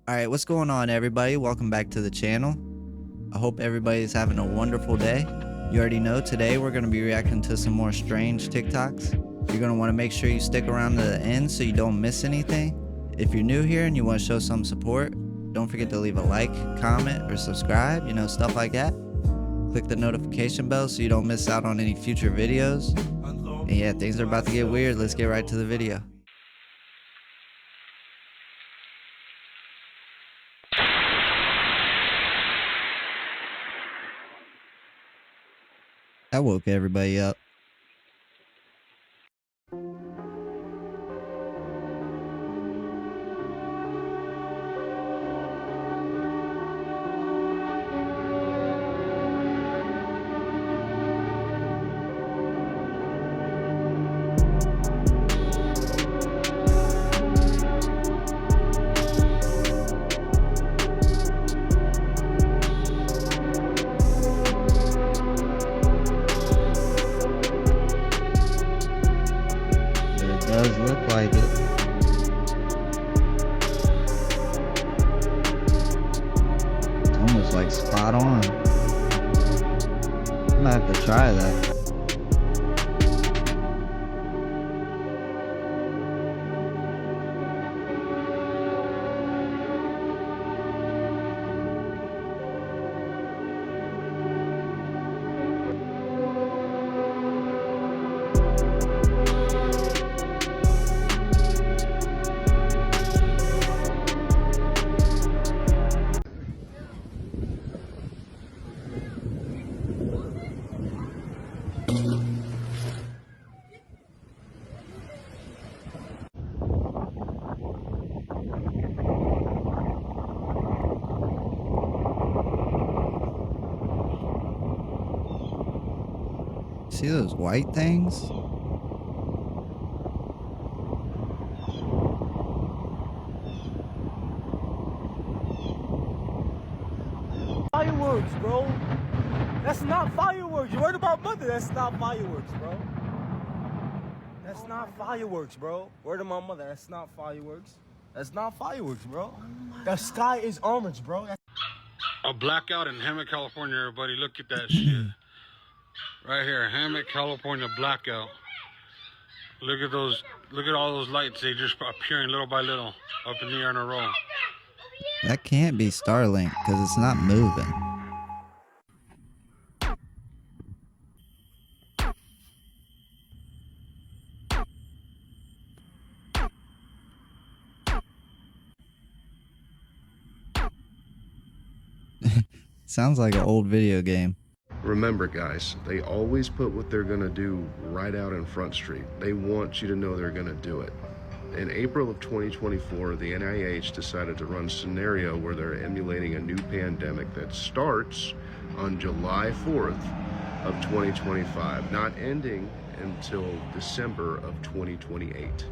Alright, what's going on everybody? Welcome back to the channel. I hope everybody's having a wonderful day. You already know today we're going to be reacting to some more strange TikToks. You're going to want to make sure you stick around to the end so you don't miss anything. If you're new here and you want to show some support, don't forget to leave a like, comment, or subscribe, stuff like that. Click the notification bell so you don't miss out on any future videos. And yeah, things are about to get weird. Let's get right to the video. That woke everybody up. Does look like it. It's almost like spot on. I'm gonna have to try that. See those white things? Fireworks, bro. That's not fireworks. You heard about mother? That's not fireworks, bro. That's not fireworks, bro. Word of my mother. That's not fireworks. That's not fireworks, bro. The sky is orange, bro. A blackout in Hammond, California, everybody. Look at that shit. Right here, Hammond, California, blackout. Look at those, look at all those lights. They just appearing little by little up in the air in a row. That can't be Starlink because it's not moving. Sounds like an old video game. Remember guys, they always put what they're gonna do right out in Front Street. They want you to know they're gonna do it. In April of 2024, the NIH decided to run a scenario where they're emulating a new pandemic that starts on July 4th of 2025, not ending until December of 2028.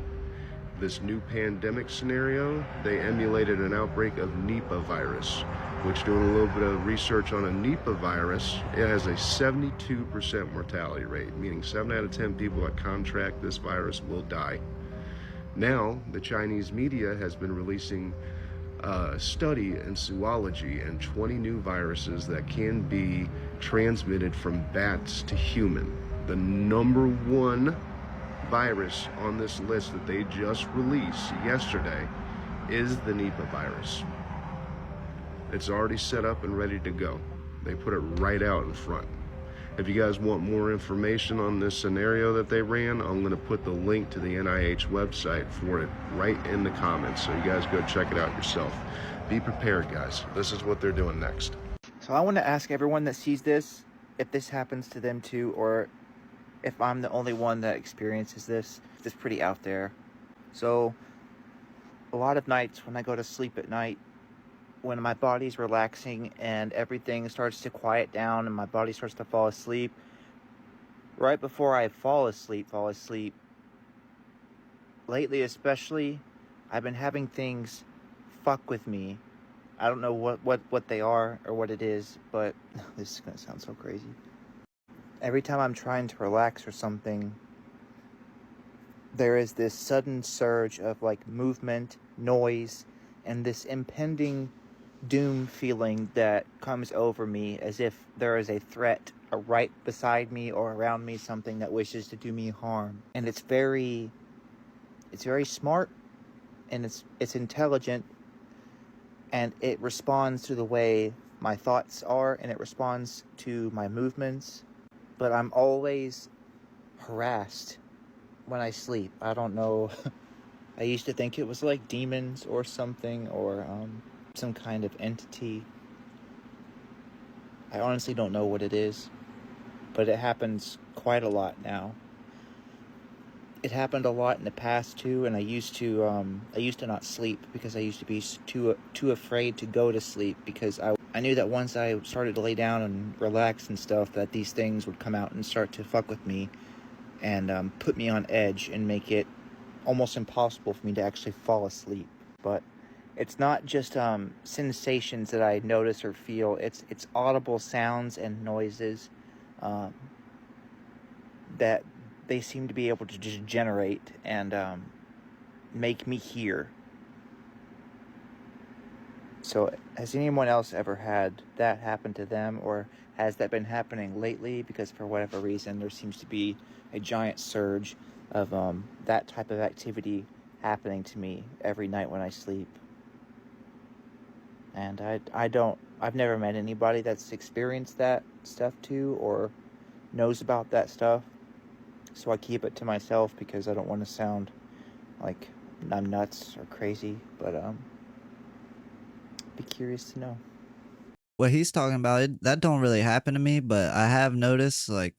This new pandemic scenario, they emulated an outbreak of Nipah virus, which, doing a little bit of research on a Nipah virus, it has a 72% mortality rate, meaning 7 out of 10 people that contract this virus will die. Now, the Chinese media has been releasing a study in zoology and 20 new viruses that can be transmitted from bats to human. The number one virus on this list that they just released yesterday is the Nipah virus. It's already set up and ready to go. They put it right out in front. If you guys want more information on this scenario that they ran, I'm going to put the link to the NIH website for it right in the comments, so you guys go check it out yourself. Be prepared, guys. This is what they're doing next. So I want to ask everyone that sees this if this happens to them too, or if I'm the only one that experiences this. It's pretty out there. So a lot of nights when I go to sleep at night, when my body's relaxing and everything starts to quiet down and my body starts to fall asleep, right before I fall asleep, lately especially, I've been having things fuck with me. I don't know what they are or what it is, but this is gonna sound so crazy. Every time I'm trying to relax or something, there is this sudden surge of like movement, noise, and this impending doom feeling that comes over me as if there is a threat right beside me or around me, something that wishes to do me harm. And it's very smart, and it's intelligent, and it responds to the way my thoughts are, and it responds to my movements. But I'm always harassed when I sleep. I don't know. I used to think it was like demons or something, or some kind of entity. I honestly don't know what it is, but it happens quite a lot now. It happened a lot in the past too, and I used to not sleep because I used to be too afraid to go to sleep, because I knew that once I started to lay down and relax and stuff, that these things would come out and start to fuck with me and put me on edge and make it almost impossible for me to actually fall asleep. But it's not just sensations that I notice or feel. It's audible sounds and noises that they seem to be able to just generate and make me hear. So has anyone else ever had that happen to them, or has that been happening lately? Because for whatever reason, there seems to be a giant surge of that type of activity happening to me every night when I sleep. And I've never met anybody that's experienced that stuff too, or knows about that stuff. So I keep it to myself because I don't want to sound like I'm nuts or crazy, but be curious to know. What he's talking about, that don't really happen to me, but I have noticed, like,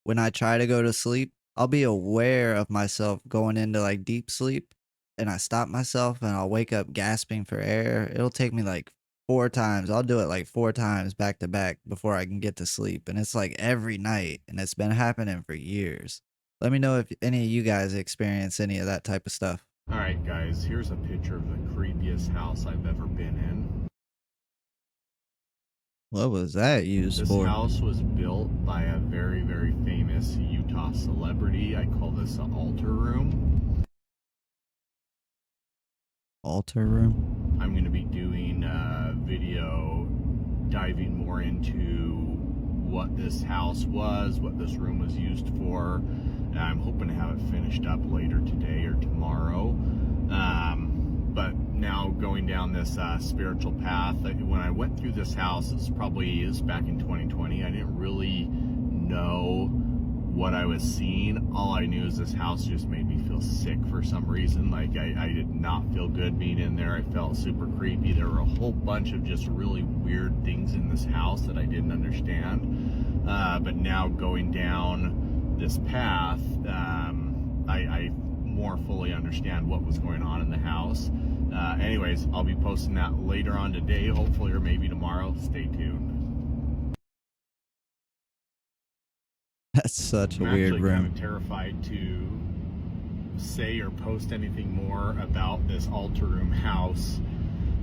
when I try to go to sleep, I'll be aware of myself going into like deep sleep, and I stop myself and I'll wake up gasping for air. It'll take me like 4 times. I'll do it like 4 times back to back before I can get to sleep. And it's like every night, and it's been happening for years. Let me know if any of you guys experience any of that type of stuff. Alright guys, here's a picture of the creepiest house I've ever been in. What was that used This for? house was built by a very, very famous Utah celebrity. I call this an altar room. Altar room? I'm going to be doing a video diving more into what this house was, what this room was used for. And I'm hoping to have it finished up later today or tomorrow. But now going down this spiritual path, when I went through this house, it was back in 2020, I didn't really know what I was seeing. All I knew is this house just made me feel sick for some reason. Like I did not feel good being in there. I felt super creepy. There were a whole bunch of just really weird things in this house that I didn't understand. But now going down this path, I more fully understand what was going on in the house. Anyways, I'll be posting that later on today, hopefully, or maybe tomorrow. Stay tuned. That's such a weird I'm actually room. kind of terrified to say or post anything more about this altar room house.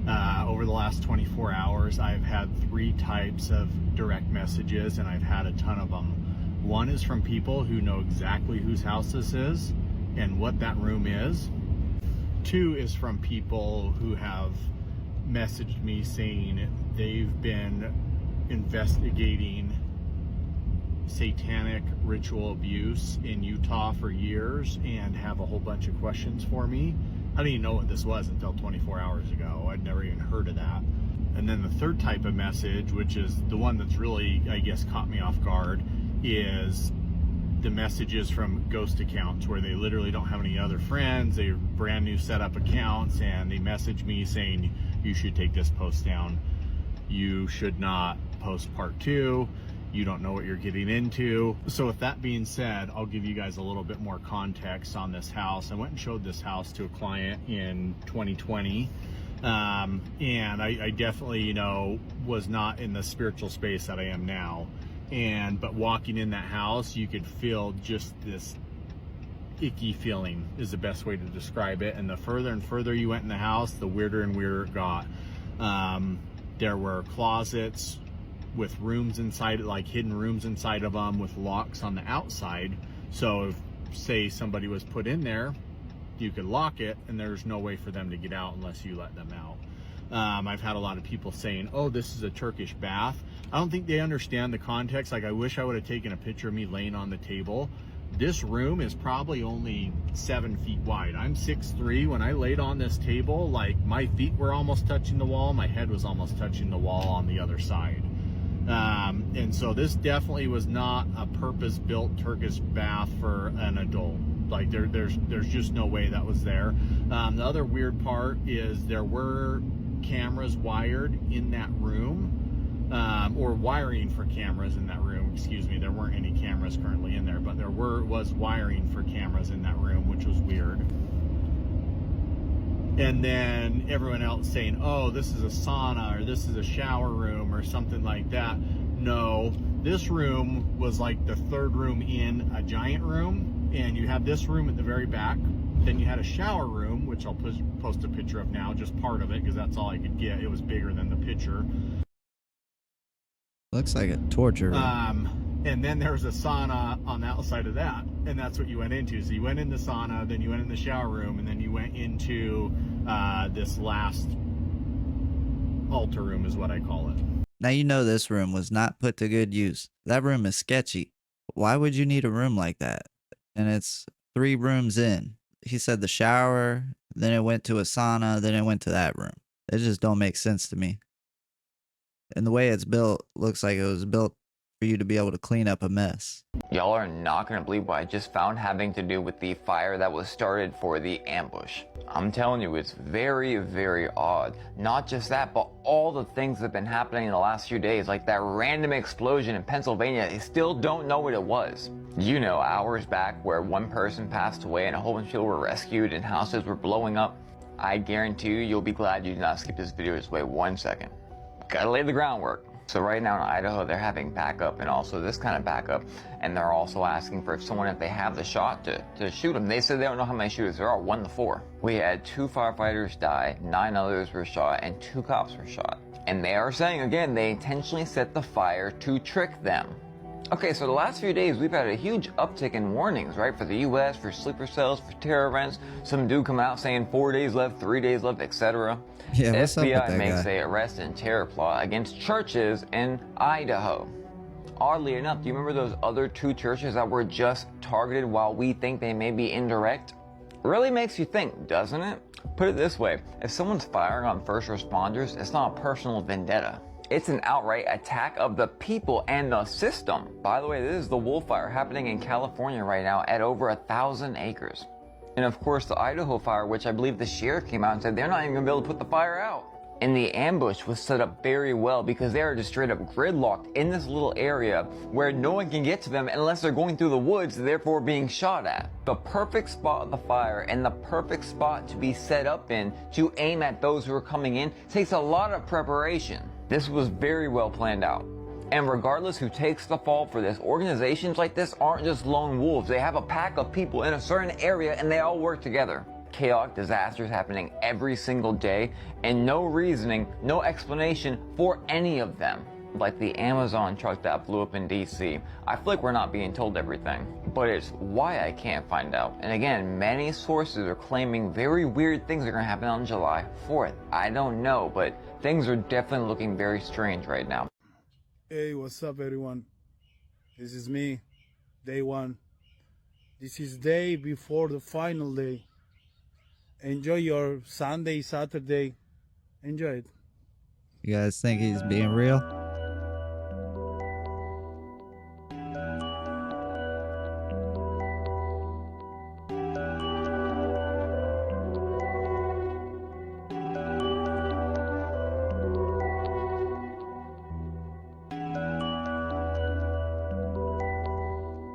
Over the last 24 hours, I've had 3 types of direct messages, and I've had a ton of them. One is from people who know exactly whose house this is and what that room is. 2 is from people who have messaged me saying they've been investigating satanic ritual abuse in Utah for years and have a whole bunch of questions for me. I didn't even know what this was until 24 hours ago. I'd never even heard of that. And then the 3rd type of message, which is the one that's really, I guess, caught me off guard, is the messages from ghost accounts where they literally don't have any other friends. They're brand new setup accounts, and they message me saying, you should take this post down. You should not post part 2. You don't know what you're getting into. So with that being said, I'll give you guys a little bit more context on this house. I went and showed this house to a client in 2020. And I definitely, was not in the spiritual space that I am now. But walking in that house, you could feel just this icky feeling is the best way to describe it. And the further and further you went in the house, the weirder and weirder it got. There were closets with rooms inside, like hidden rooms inside of them with locks on the outside. So if, say, somebody was put in there, you could lock it, and there's no way for them to get out unless you let them out. I've had a lot of people saying, oh, this is a Turkish bath. I don't think they understand the context. Like, I wish I would have taken a picture of me laying on the table. This room is probably only 7 feet wide. I'm 6'3". When I laid on this table, like, my feet were almost touching the wall. My head was almost touching the wall on the other side. And so this definitely was not a purpose-built Turkish bath for an adult. Like, there's just no way that was there. The other weird part is there were cameras wired in that room, or wiring for cameras in that room. Excuse me, there weren't any cameras currently in there, but there was wiring for cameras in that room, which was weird. And then everyone else saying, oh, this is a sauna, or this is a shower room, or something like that. No, this room was like the third room in a giant room, and you have this room at the very back. Then you had a shower room, which I'll post a picture of now, just part of it, because that's all I could get. It was bigger than the picture. Looks like a torture room. And then there was a sauna on the outside of that, and that's what you went into. So you went in the sauna, then you went in the shower room, and then you went into this last altar room is what I call it. Now you know this room was not put to good use. That room is sketchy. Why would you need a room like that? And it's 3 rooms in. He said the shower, then it went to a sauna, then it went to that room. It just don't make sense to me. And the way it's built looks like it was built for you to be able to clean up a mess. Y'all are not going to believe what I just found having to do with the fire that was started for the ambush. I'm telling you, it's very, very odd. Not just that, but all the things that have been happening in the last few days, like that random explosion in Pennsylvania, they still don't know what it was. You know, hours back where one person passed away and a whole bunch of people were rescued and houses were blowing up. I guarantee you'll be glad you did not skip this video just wait 1 second. Gotta lay the groundwork. So right now in Idaho, they're having backup and also this kind of backup. And they're also asking for someone, if they have the shot, to shoot them. They said they don't know how many shooters there are, 1 to 4. We had 2 firefighters die, 9 others were shot, and 2 cops were shot. And they are saying, again, they intentionally set the fire to trick them. Okay, so the last few days, we've had a huge uptick in warnings, right? For the U.S., for sleeper cells, for terror events. Some dude come out saying 4 days left, 3 days left, etc. Yeah, what's up with FBI that makes guy? a arrest and terror plot against churches in Idaho. Oddly enough, do you remember those other 2 churches that were just targeted while we think they may be indirect? Really makes you think, doesn't it? Put it this way, if someone's firing on first responders, it's not a personal vendetta. It's an outright attack of the people and the system. By the way, this is the wolf fire happening in California right now at over 1,000 acres. And of course the Idaho fire, which I believe the sheriff came out and said they're not even gonna be able to put the fire out. And the ambush was set up very well because they are just straight up gridlocked in this little area where no one can get to them unless they're going through the woods, therefore being shot at. The perfect spot of the fire and the perfect spot to be set up in to aim at those who are coming in takes a lot of preparation. This was very well planned out. And regardless who takes the fall for this, organizations like this aren't just lone wolves. They have a pack of people in a certain area and they all work together. Chaotic disasters happening every single day and no reasoning, no explanation for any of them. Like the Amazon truck that blew up in DC. I feel like we're not being told everything, but it's why I can't find out. And again, many sources are claiming very weird things are going to happen on July 4th. I don't know, but things are definitely looking very strange right now. Hey, what's up everyone? This is me, day 1. This is day before the final day. Enjoy your Sunday, Saturday. Enjoy it. You guys think he's being real?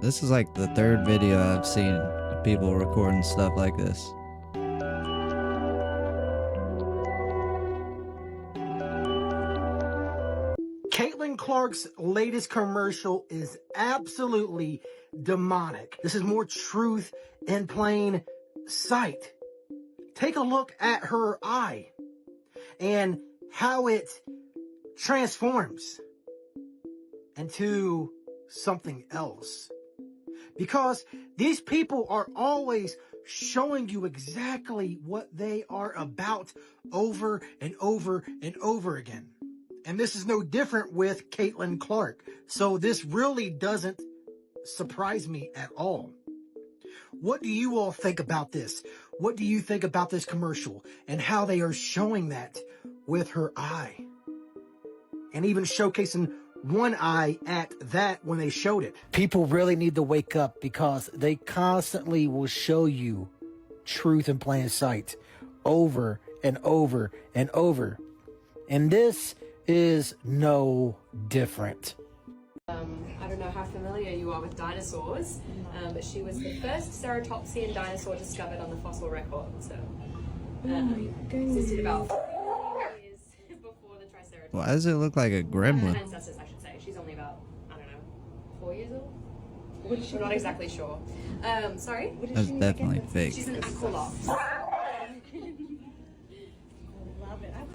This is like the 3rd video I've seen of people recording stuff like this. Caitlin Clark's latest commercial is absolutely demonic. This is more truth in plain sight. Take a look at her eye and how it transforms into something else. Because these people are always showing you exactly what they are about over and over and over again. And this is no different with Caitlin Clark. So this really doesn't surprise me at all. What do you all think about this? What do you think about this commercial and how they are showing that with her eye? And even showcasing one eye at that when they showed it. People really need to wake up because they constantly will show you truth in plain sight over and over and over. And this is no different. I don't know how familiar you are with dinosaurs, but she was the first ceratopsian dinosaur discovered on the fossil record. So, existed about 4 years before the Triceratops. Why does it look like a gremlin? Ancestors, I should say. She's only about, I don't know, 4 years old? I'm not exactly sure. Sorry? That's definitely fake. She's an aqualot.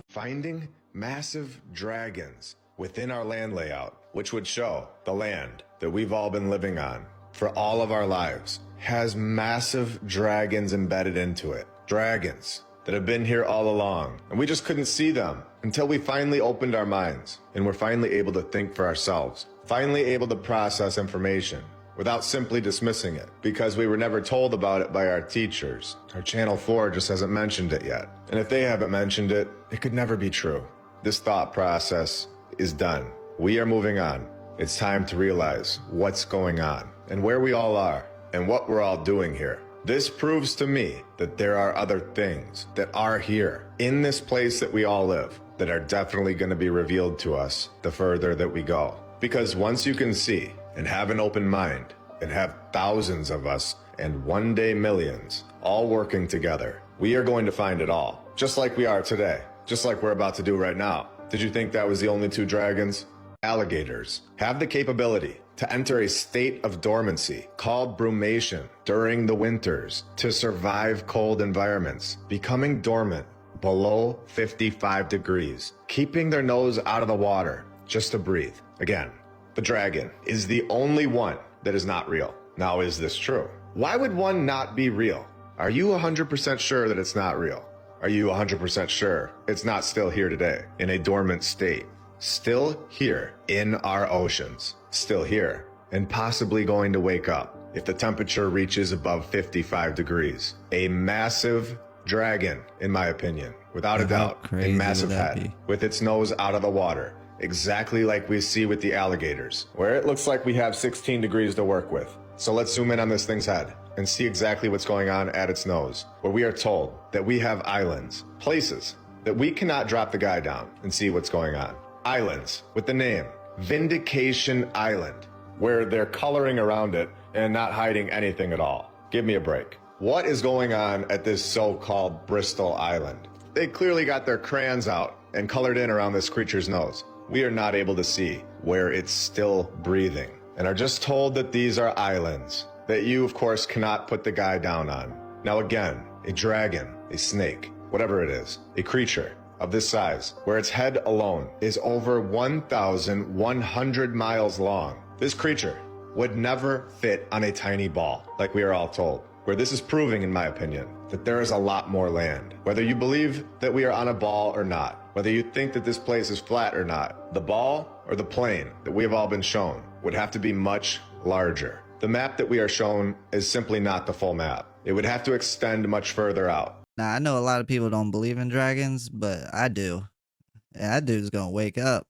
Finding massive dragons within our land layout, which would show the land that we've all been living on for all of our lives, has massive dragons embedded into it. Dragons that have been here all along, and we just couldn't see them until we finally opened our minds and were finally able to think for ourselves, finally able to process information without simply dismissing it, because we were never told about it by our teachers. Our Channel 4 just hasn't mentioned it yet. And if they haven't mentioned it, it could never be true. This thought process is done. We are moving on. It's time to realize what's going on and where we all are and what we're all doing here. This proves to me that there are other things that are here in this place that we all live that are definitely going to be revealed to us the further that we go. Because once you can see and have an open mind and have thousands of us and one day millions all working together, we are going to find it all, just like we are today, just like we're about to do right now. Did you think that was the only two dragons? Alligators have the capability to enter a state of dormancy called brumation during the winters to survive cold environments, becoming dormant below 55 degrees, keeping their nose out of the water just to breathe. Again, the dragon is the only one that is not real. Now, is this true? Why would one not be real? Are you 100% sure that it's not real? Are you 100% sure it's not still here today in a dormant state? Still here in our oceans, still here, and possibly going to wake up if the temperature reaches above 55 degrees. A massive dragon, in my opinion, without a doubt, a massive head with its nose out of the water, exactly like we see with the alligators, where it looks like we have 16 degrees to work with. So let's zoom in on this thing's head and see exactly what's going on at its nose, where we are told that we have islands, places that we cannot drop the guy down and see what's going on. Islands with the name Vindication Island, where they're coloring around it and not hiding anything at all. Give me a break. What is going on at this so-called Bristol Island? They clearly got their crayons out and colored in around this creature's nose. We are not able to see where it's still breathing and are just told that these are islands that you, of course, cannot put the guy down on. Now again, a dragon, a snake, whatever it is, a creature of this size, where its head alone is over 1,100 miles long. This creature would never fit on a tiny ball, like we are all told. Where this is proving, in my opinion, that there is a lot more land. Whether you believe that we are on a ball or not, whether you think that this place is flat or not, the ball or the plane that we have all been shown would have to be much larger. The map that we are shown is simply not the full map. It would have to extend much further out. Now, I know a lot of people don't believe in dragons, but I do. And that dude's gonna wake up.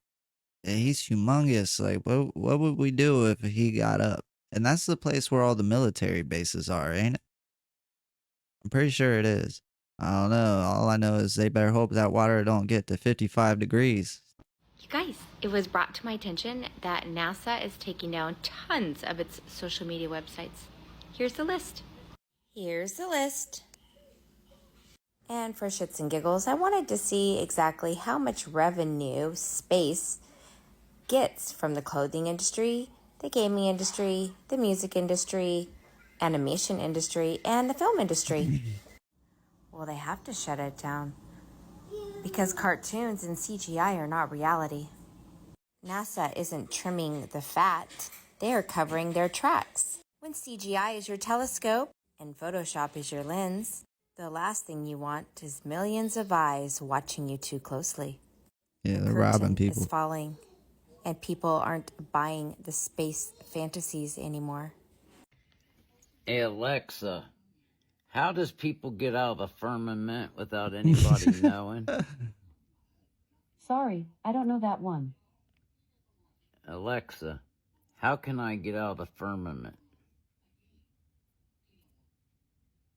And he's humongous. Like, what would we do if he got up? And that's the place where all the military bases are, ain't it? I'm pretty sure it is. I don't know. All I know is they better hope that water don't get to 55 degrees. You guys, it was brought to my attention that NASA is taking down tons of its social media websites. Here's the list. Here's the list. And for shits and giggles, I wanted to see exactly how much revenue space gets from the clothing industry, the gaming industry, the music industry, animation industry, and the film industry. Well, they have to shut it down because cartoons and CGI are not reality. NASA isn't trimming the fat, they are covering their tracks. When CGI is your telescope, and Photoshop is your lens, the last thing you want is millions of eyes watching you too closely. Yeah, The they're robbing curtain people. is falling, and people aren't buying the space fantasies anymore. Hey Alexa, how does people get out of the firmament without anybody knowing? Sorry, I don't know that one. Alexa, how can I get out of the firmament?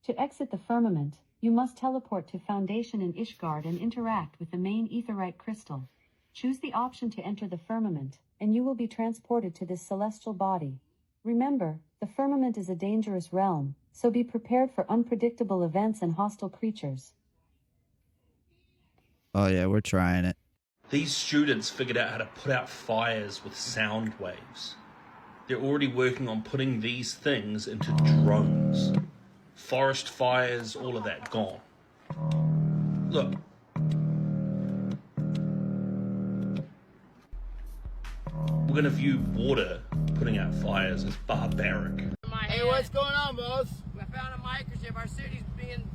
To exit the firmament, you must teleport to Foundation in Ishgard and interact with the main aetherite crystal. Choose the option to enter the firmament, and you will be transported to this celestial body. Remember, the firmament is a dangerous realm, so be prepared for unpredictable events and hostile creatures. Oh yeah, we're trying it. These students figured out how to put out fires with sound waves. They're already working on putting these things into drones. Forest fires, all of that gone. Look. We're gonna view water putting out fires as barbaric. Hey, what's going on, boss? We found a microchip. Our city's being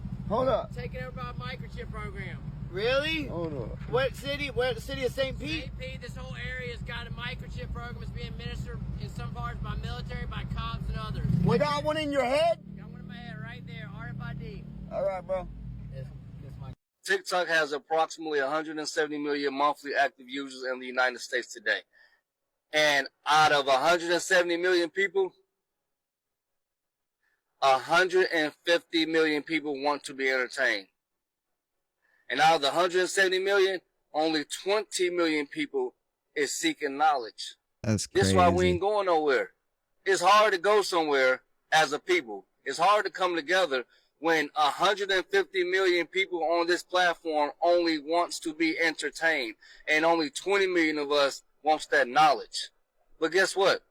taken over by a microchip program. Really? Hold up. What city? What city of St. Pete? St. Pete, this whole area's got a microchip program. It's being administered in some parts by military, by cops, and others. We got one in your head? Got one in my head right there, RFID. All right, bro. TikTok has approximately 170 million monthly active users in the United States today. And out of 170 million people, 150 million people want to be entertained. And out of the 170 million, only 20 million people is seeking knowledge. That's This crazy. is why we ain't going nowhere. It's hard to go somewhere as a people. It's hard to come together when 150 million people on this platform only wants to be entertained, and only 20 million of us wants that knowledge. But guess what?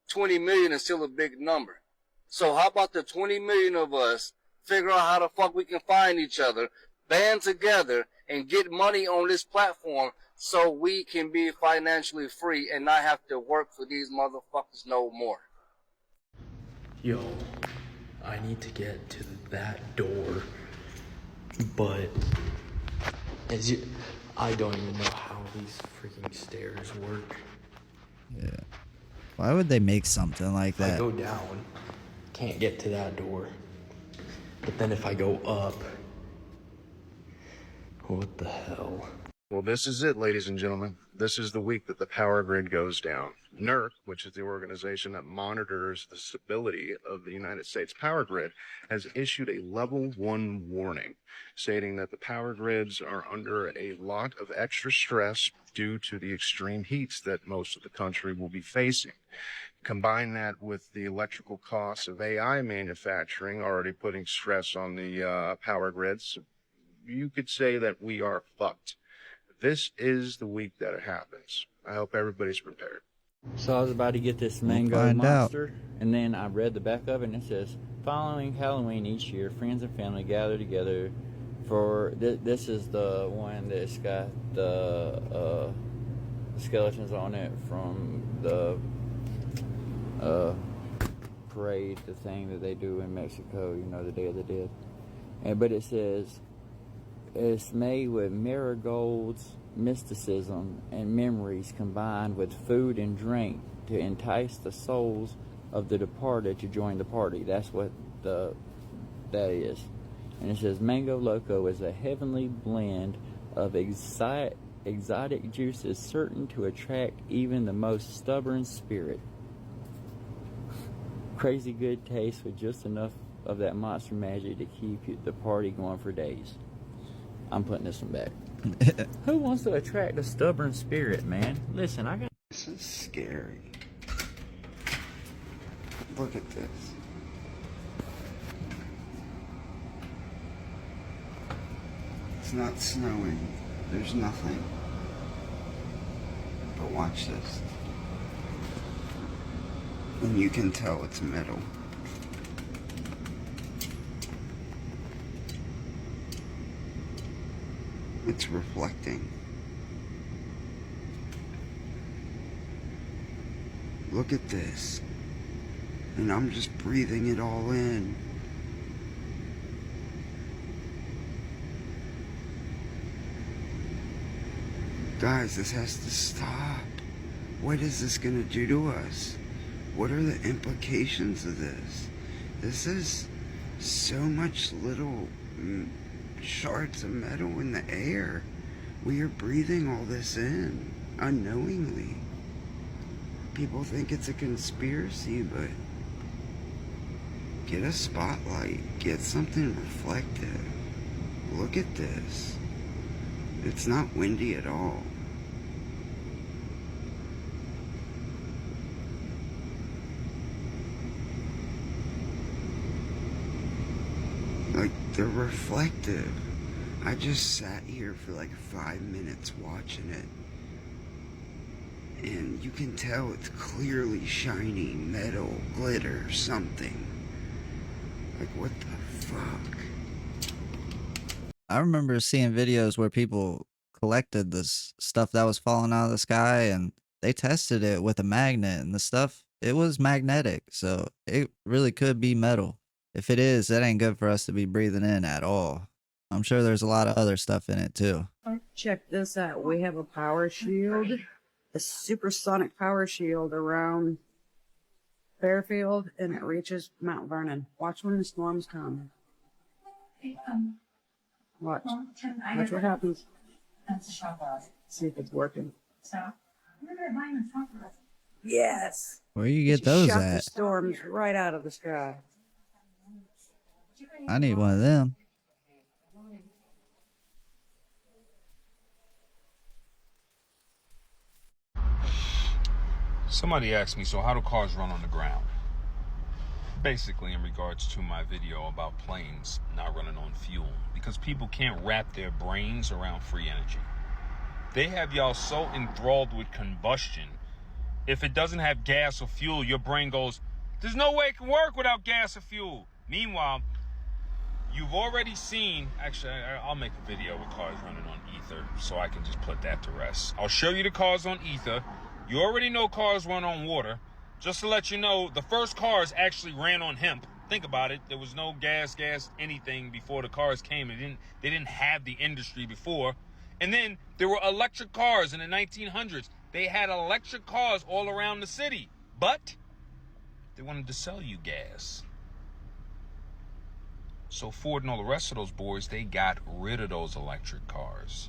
20 million is still a big number. So how about the 20 million of us figure out how the fuck we can find each other, band together, and get money on this platform so we can be financially free and not have to work for these motherfuckers no more. Yo, I need to get to that door, but I don't even know how these freaking stairs work. Yeah. Why would they make something like If I that? go down, can't get to that door. But then if I go up, what the hell? Well, this is it, ladies and gentlemen. This is the week that the power grid goes down. NERC, which is the organization that monitors the stability of the United States power grid, has issued a level 1 warning, stating that the power grids are under a lot of extra stress due to the extreme heats that most of the country will be facing. Combine that with the electrical costs of AI manufacturing already putting stress on the power grids, you could say that we are fucked. This is the week that it happens. I hope everybody's prepared. So I was about to get this mango find out. monster, and then I read the back of it, and it says, following Halloween each year, friends and family gather together for, this is the one that's got the skeletons on it from the parade, the thing that they do in Mexico, you know, the Day of the Dead. But it says, it's made with marigolds, mysticism, and memories combined with food and drink to entice the souls of the departed to join the party. That's what that is. And it says, Mango Loco is a heavenly blend of exotic juices certain to attract even the most stubborn spirit. Crazy good taste with just enough of that monster magic to keep the party going for days. I'm putting this one back. Who wants to attract a stubborn spirit, man? Listen, I got... This is scary. Look at this. It's not snowing. There's nothing. But watch this. And you can tell it's metal. It's reflecting. Look at this. And I'm just breathing it all in. Guys, this has to stop. What is this gonna do to us? What are the implications of this? This is so much little shards of metal in the air. We are breathing all this in unknowingly. People think it's a conspiracy, but get a spotlight, get something reflective. Look at this. It's not windy at all. Like, they're reflective. I just sat here for like 5 minutes watching it. And you can tell it's clearly shiny metal, glitter, something. Like, what the fuck? I remember seeing videos where people collected this stuff that was falling out of the sky and they tested it with a magnet, and the stuff, it was magnetic. So it really could be metal. If it is, that ain't good for us to be breathing in at all. I'm sure there's a lot of other stuff in it too. Check this out. We have a power shield, a supersonic power shield around Fairfield, and it reaches Mount Vernon. Watch when the storms come. Watch. Watch what happens. See if it's working. Yes. Where you get those Shot at? the storms right out of the sky. I need one of them. Somebody asked me, so how do cars run on the ground? Basically in regards to my video about planes not running on fuel, because people can't wrap their brains around free energy. They have y'all so enthralled with combustion. If it doesn't have gas or fuel, your brain goes, there's no way it can work without gas or fuel. Meanwhile, you've already seen, actually, I'll make a video with cars running on ether so I can just put that to rest. I'll show you the cars on ether. You already know cars run on water. Just to let you know, the first cars actually ran on hemp. Think about it. There was no gas, anything before the cars came. They didn't have the industry before. And then there were electric cars in the 1900s. They had electric cars all around the city. But they wanted to sell you gas. So Ford and all the rest of those boys, they got rid of those electric cars.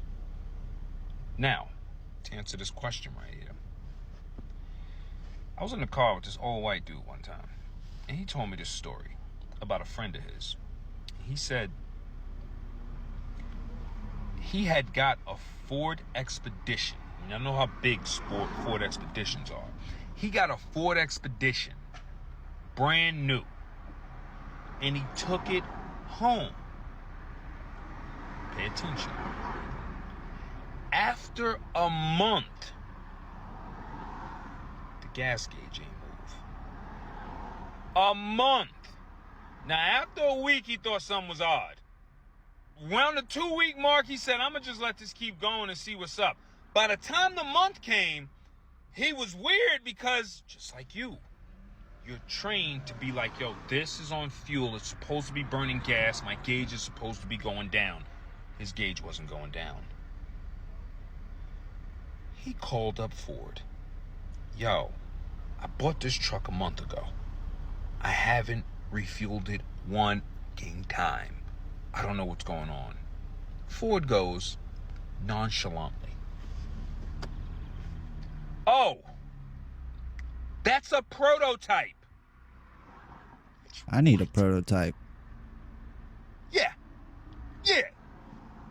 Now, to answer this question right here. I was in the car with this old white dude one time, and he told me this story about a friend of his. He said he had got a Ford Expedition. I know how big Ford Expeditions are. He got a Ford Expedition, brand new, and he took it home. Pay attention. After a month, gas gauge ain't move. A month. Now, after a week, he thought something was odd. Around the 2-week mark, he said, I'm going to just let this keep going and see what's up. By the time the month came, he was weird because, just like you're trained to be like, yo, this is on fuel. It's supposed to be burning gas. My gauge is supposed to be going down. His gauge wasn't going down. He called up Ford. Yo, I bought this truck a month ago. I haven't refueled it one dang time. I don't know what's going on. Ford goes nonchalantly, oh, that's a prototype. I need a prototype. Yeah.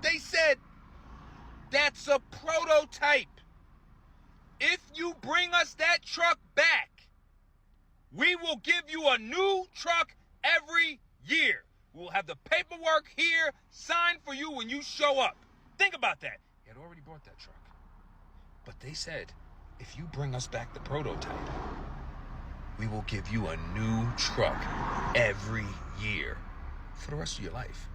They said that's a prototype. If you bring us that truck back, we will give you a new truck every year. We'll have the paperwork here signed for you when you show up. Think about that. He had already bought that truck. But they said, if you bring us back the prototype, we will give you a new truck every year for the rest of your life.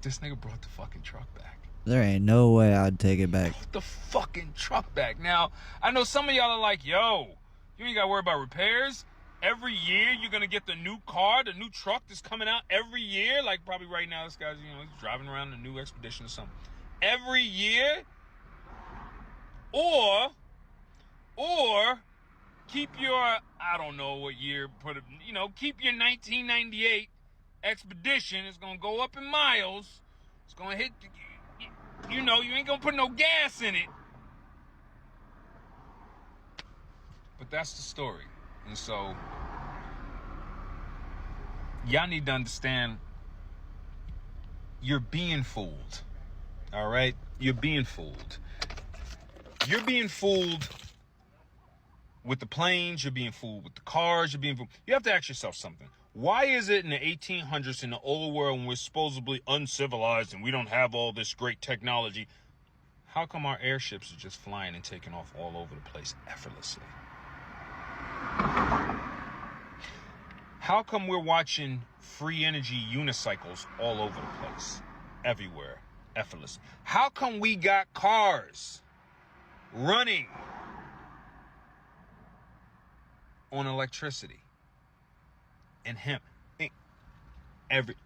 This nigga brought the fucking truck back. There ain't no way I'd take it back. The fucking truck back. Now, I know some of y'all are like, yo, you ain't gotta worry about repairs. Every year you're gonna get the new car, the new truck that's coming out every year. Like probably right now, this guy's, you know, he's driving around in a new Expedition or something. Every year, or keep your, I don't know what year, you know, keep your 1998 Expedition. It's gonna go up in miles. It's gonna hit, you know, you ain't gonna put no gas in it. But that's the story. And so, y'all need to understand, you're being fooled. All right? You're being fooled. You're being fooled with the planes. You're being fooled with the cars. You're being fooled. You have to ask yourself something. Why is it in the 1800s, in the old world, when we're supposedly uncivilized and we don't have all this great technology, how come our airships are just flying and taking off all over the place effortlessly? How come we're watching free energy unicycles all over the place, everywhere, effortless? How come we got cars running on electricity and hemp?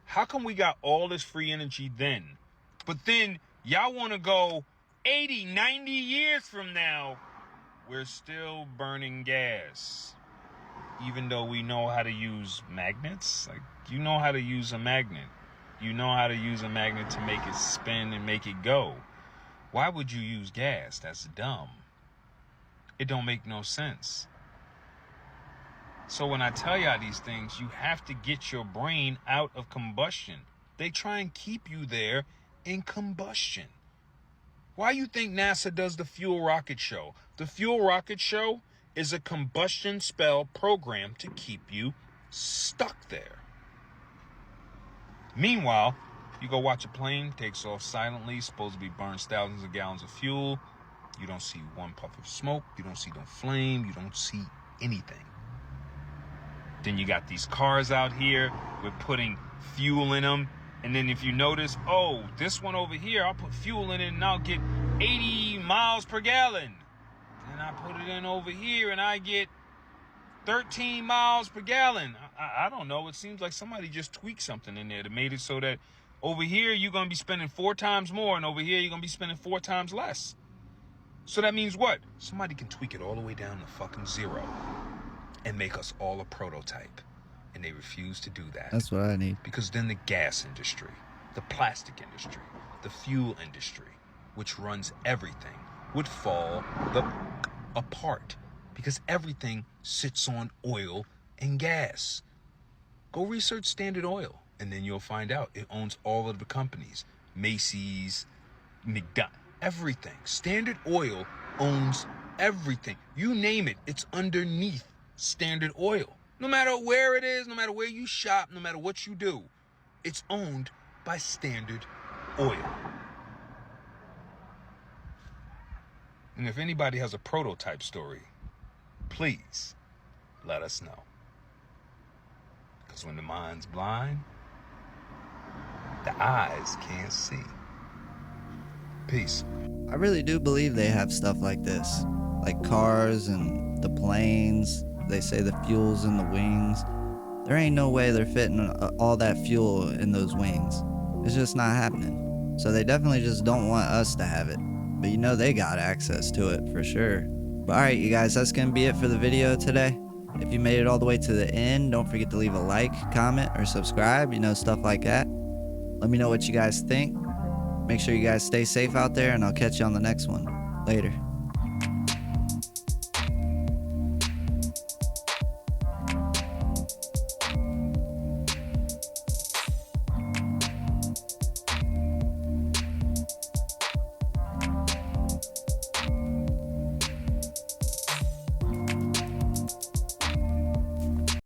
How come we got all this free energy then, but then y'all want to go 80, 90 years from now, we're still burning gas? Even though we know how to use magnets. Like, you know how to use a magnet. You know how to use a magnet to make it spin and make it go. Why would you use gas? That's dumb. It don't make no sense. So when I tell y'all these things, you have to get your brain out of combustion. They try and keep you there in combustion. Why you think NASA does the fuel rocket show? The fuel rocket show is a combustion spell program to keep you stuck there. Meanwhile, you go watch a plane, takes off silently, supposed to be burns thousands of gallons of fuel. You don't see one puff of smoke. You don't see no flame. You don't see anything. Then you got these cars out here. We're putting fuel in them. And then if you notice, oh, this one over here, I'll put fuel in it and I'll get 80 miles per gallon. And I put it in over here and I get 13 miles per gallon. I don't know. It seems like somebody just tweaked something in there that made it so that over here you're going to be spending 4 times more and over here you're going to be spending 4 times less. So that means what? Somebody can tweak it all the way down to fucking 0 and make us all a prototype. And they refuse to do that. That's what I need. Because then the gas industry, the plastic industry, the fuel industry, which runs everything, would fall apart because everything sits on oil and gas. Go research Standard Oil and then you'll find out it owns all of the companies. Macy's, McDonald's, everything. Standard Oil owns everything. You name it, it's underneath Standard Oil. No matter where it is, no matter where you shop, no matter what you do, it's owned by Standard Oil. And if anybody has a prototype story, please let us know. Because when the mind's blind, the eyes can't see. Peace. I really do believe they have stuff like this, like cars and the planes. They say the fuel's in the wings. There ain't no way they're fitting all that fuel in those wings. It's just not happening. So they definitely just don't want us to have it. But you know they got access to it for sure. But alright you guys, that's going to be it for the video today. If you made it all the way to the end, don't forget to leave a like, comment, or subscribe. You know, stuff like that. Let me know what you guys think. Make sure you guys stay safe out there, and I'll catch you on the next one. Later.